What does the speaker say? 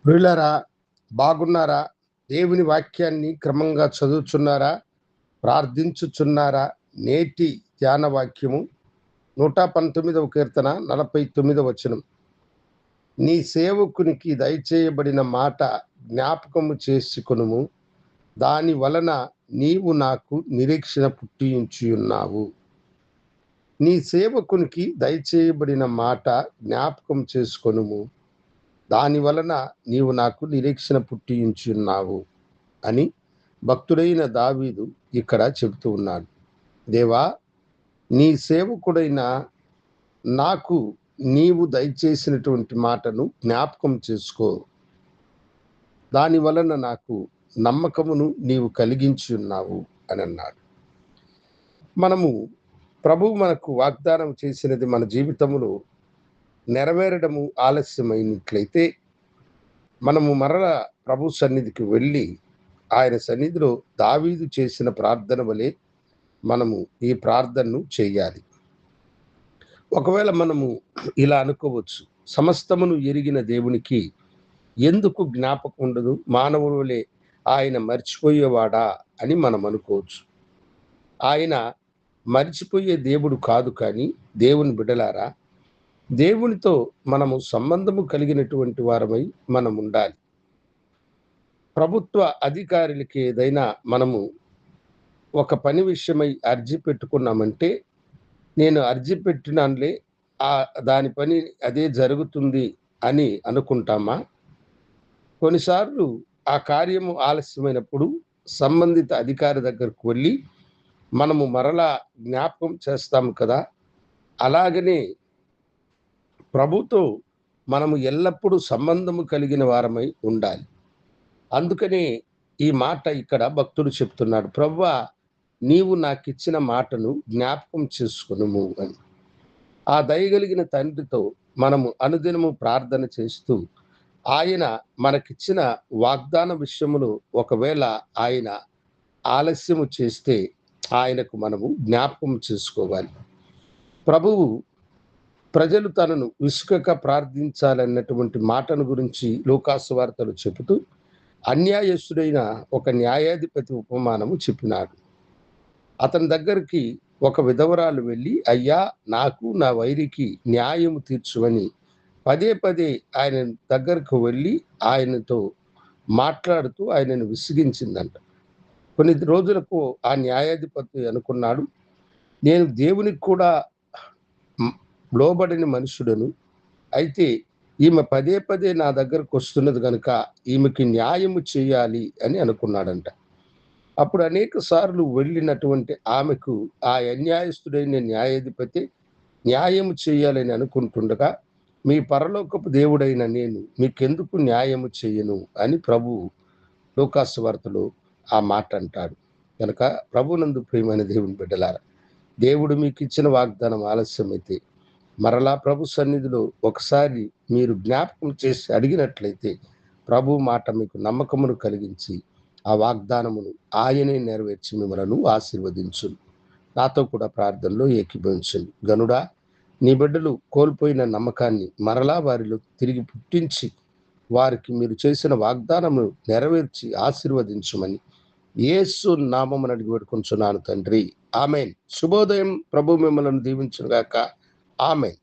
ప్రియులారా, బాగున్నారా? దేవుని వాక్యాన్ని క్రమంగా చదువుచున్నారా? ప్రార్థించుచున్నారా? నేటి ధ్యాన వాక్యము 119వ కీర్తన 49వ వచనం. నీ సేవకునికి దయచేయబడిన మాట జ్ఞాపకము చేసుకొనుము, దాని వలన నీవు నాకు నిరీక్షణ పుట్టించున్నావు. నీ సేవకునికి దయచేయబడిన మాట జ్ఞాపకం చేసుకొనుము, దాని వలన నీవు నాకు నిరీక్షణ పుట్టించున్నావు అని భక్తుడైన దావీదు ఇక్కడ చెబుతూ ఉన్నాడు. దేవా, నీ సేవకుడైన నాకు నీవు దయచేసినటువంటి మాటను జ్ఞాపకం చేసుకో, దాని వలన నాకు నమ్మకమును నీవు కలిగించి ఉన్నావు అని అన్నాడు. మనము ప్రభువు మనకు వాగ్దానం చేసినది మన జీవితంలో నెరవేరడము ఆలస్యమైనట్లయితే మనము మరల ప్రభు సన్నిధికి వెళ్ళి ఆయన సన్నిధిలో దావీదు చేసిన ప్రార్థన వలె మనము ఈ ప్రార్థనను చేయాలి. ఒకవేళ మనము ఇలా అనుకోవచ్చు, సమస్తమును ఎరిగిన దేవునికి ఎందుకు జ్ఞాపకం ఉండదు, మానవుల వలె ఆయన మర్చిపోయేవాడా అని మనం అనుకోవచ్చు. ఆయన మర్చిపోయే దేవుడు కాదు. కానీ దేవుని బిడ్డలారా, దేవునితో మనము సంబంధము కలిగినటువంటి వారమై మనం ఉండాలి. ప్రభుత్వ అధికారులకి ఏదైనా మనము ఒక పని విషయమై అర్జీ పెట్టుకున్నామంటే, నేను అర్జీ పెట్టినానులే, దాని పని అదే జరుగుతుంది అని అనుకుంటామా? కొన్నిసార్లు ఆ కార్యము ఆలస్యమైనప్పుడు సంబంధిత అధికారి దగ్గరకు వెళ్ళి మనము మరలా జ్ఞాపకం చేస్తాము కదా. అలాగనే ప్రభుతో మనము ఎల్లప్పుడూ సంబంధము కలిగిన వారమై ఉండాలి. అందుకనే ఈ మాట ఇక్కడ భక్తుడు చెప్తున్నాడు, ప్రభువా, నీవు నాకు ఇచ్చిన మాటను జ్ఞాపకం చేసుకొనుము అని. ఆ దయగలిగిన తండ్రితో మనము అనుదినము ప్రార్థన చేస్తూ ఆయన మనకిచ్చిన వాగ్దాన విషయములు ఒకవేళ ఆయన ఆలస్యము చేస్తే ఆయనకు మనము జ్ఞాపకం చేసుకోవాలి. ప్రభువు ప్రజలు తనను విసుకక ప్రార్థించాలన్నటువంటి మాటను గురించి లూకాసు వార్తలు చెబుతూ అన్యాయస్తుడైన ఒక న్యాయాధిపతి ఉపమానము చెప్పినాడు. అతని దగ్గరికి ఒక విధవరాలు వెళ్ళి, అయ్యా, నాకు నా వైరికి న్యాయము తీర్చువని పదే పదే ఆయన దగ్గరకు వెళ్ళి ఆయనతో మాట్లాడుతూ ఆయనను విసిగించిందంట. కొన్ని రోజులకు ఆ న్యాయాధిపతి అనుకున్నాడు, నేను దేవునికి కూడా లోబడిన మనుషుడను, అయితే ఈమె పదే పదే నా దగ్గరకు వస్తున్నది కనుక ఈమెకి న్యాయము చేయాలి అని అనుకున్నాడంట. అప్పుడు అనేక సార్లు వెళ్ళినటువంటి ఆమెకు ఆ అన్యాయస్తుడైన న్యాయాధిపతి న్యాయము చేయాలని అనుకుంటుండగా, మీ పరలోకపు దేవుడైన నేను మీకెందుకు న్యాయము చేయను అని ప్రభువు లూకాసు వార్తలో ఆ మాట అంటాడు. కనుక ప్రభునందు ప్రియమైన దేవుని బిడ్డలారా, దేవుడు మీకు ఇచ్చిన వాగ్దానం ఆలస్యమైతే మరలా ప్రభు సన్నిధిలో ఒకసారి మీరు జ్ఞాపకం చేసి అడిగినట్లయితే ప్రభు మాట మీకు నమ్మకమును కలిగించి ఆ వాగ్దానమును ఆయనే నెరవేర్చి మిమ్మలను ఆశీర్వదించును. నాతో కూడా ప్రార్థనలో ఏకీభవించండి. గనుడా, నీ బిడ్డలు కోల్పోయిన నమ్మకాన్ని మరలా వారిలో తిరిగి పుట్టించి వారికి మీరు చేసిన వాగ్దానమును నెరవేర్చి ఆశీర్వదించమని యేసు నామమున అడిగి వేడుకొంచున్నాను తండ్రి. ఆమేన్. శుభోదయం. ప్రభు మిమ్మల్ని దీవించుగాక. ఆమేన్.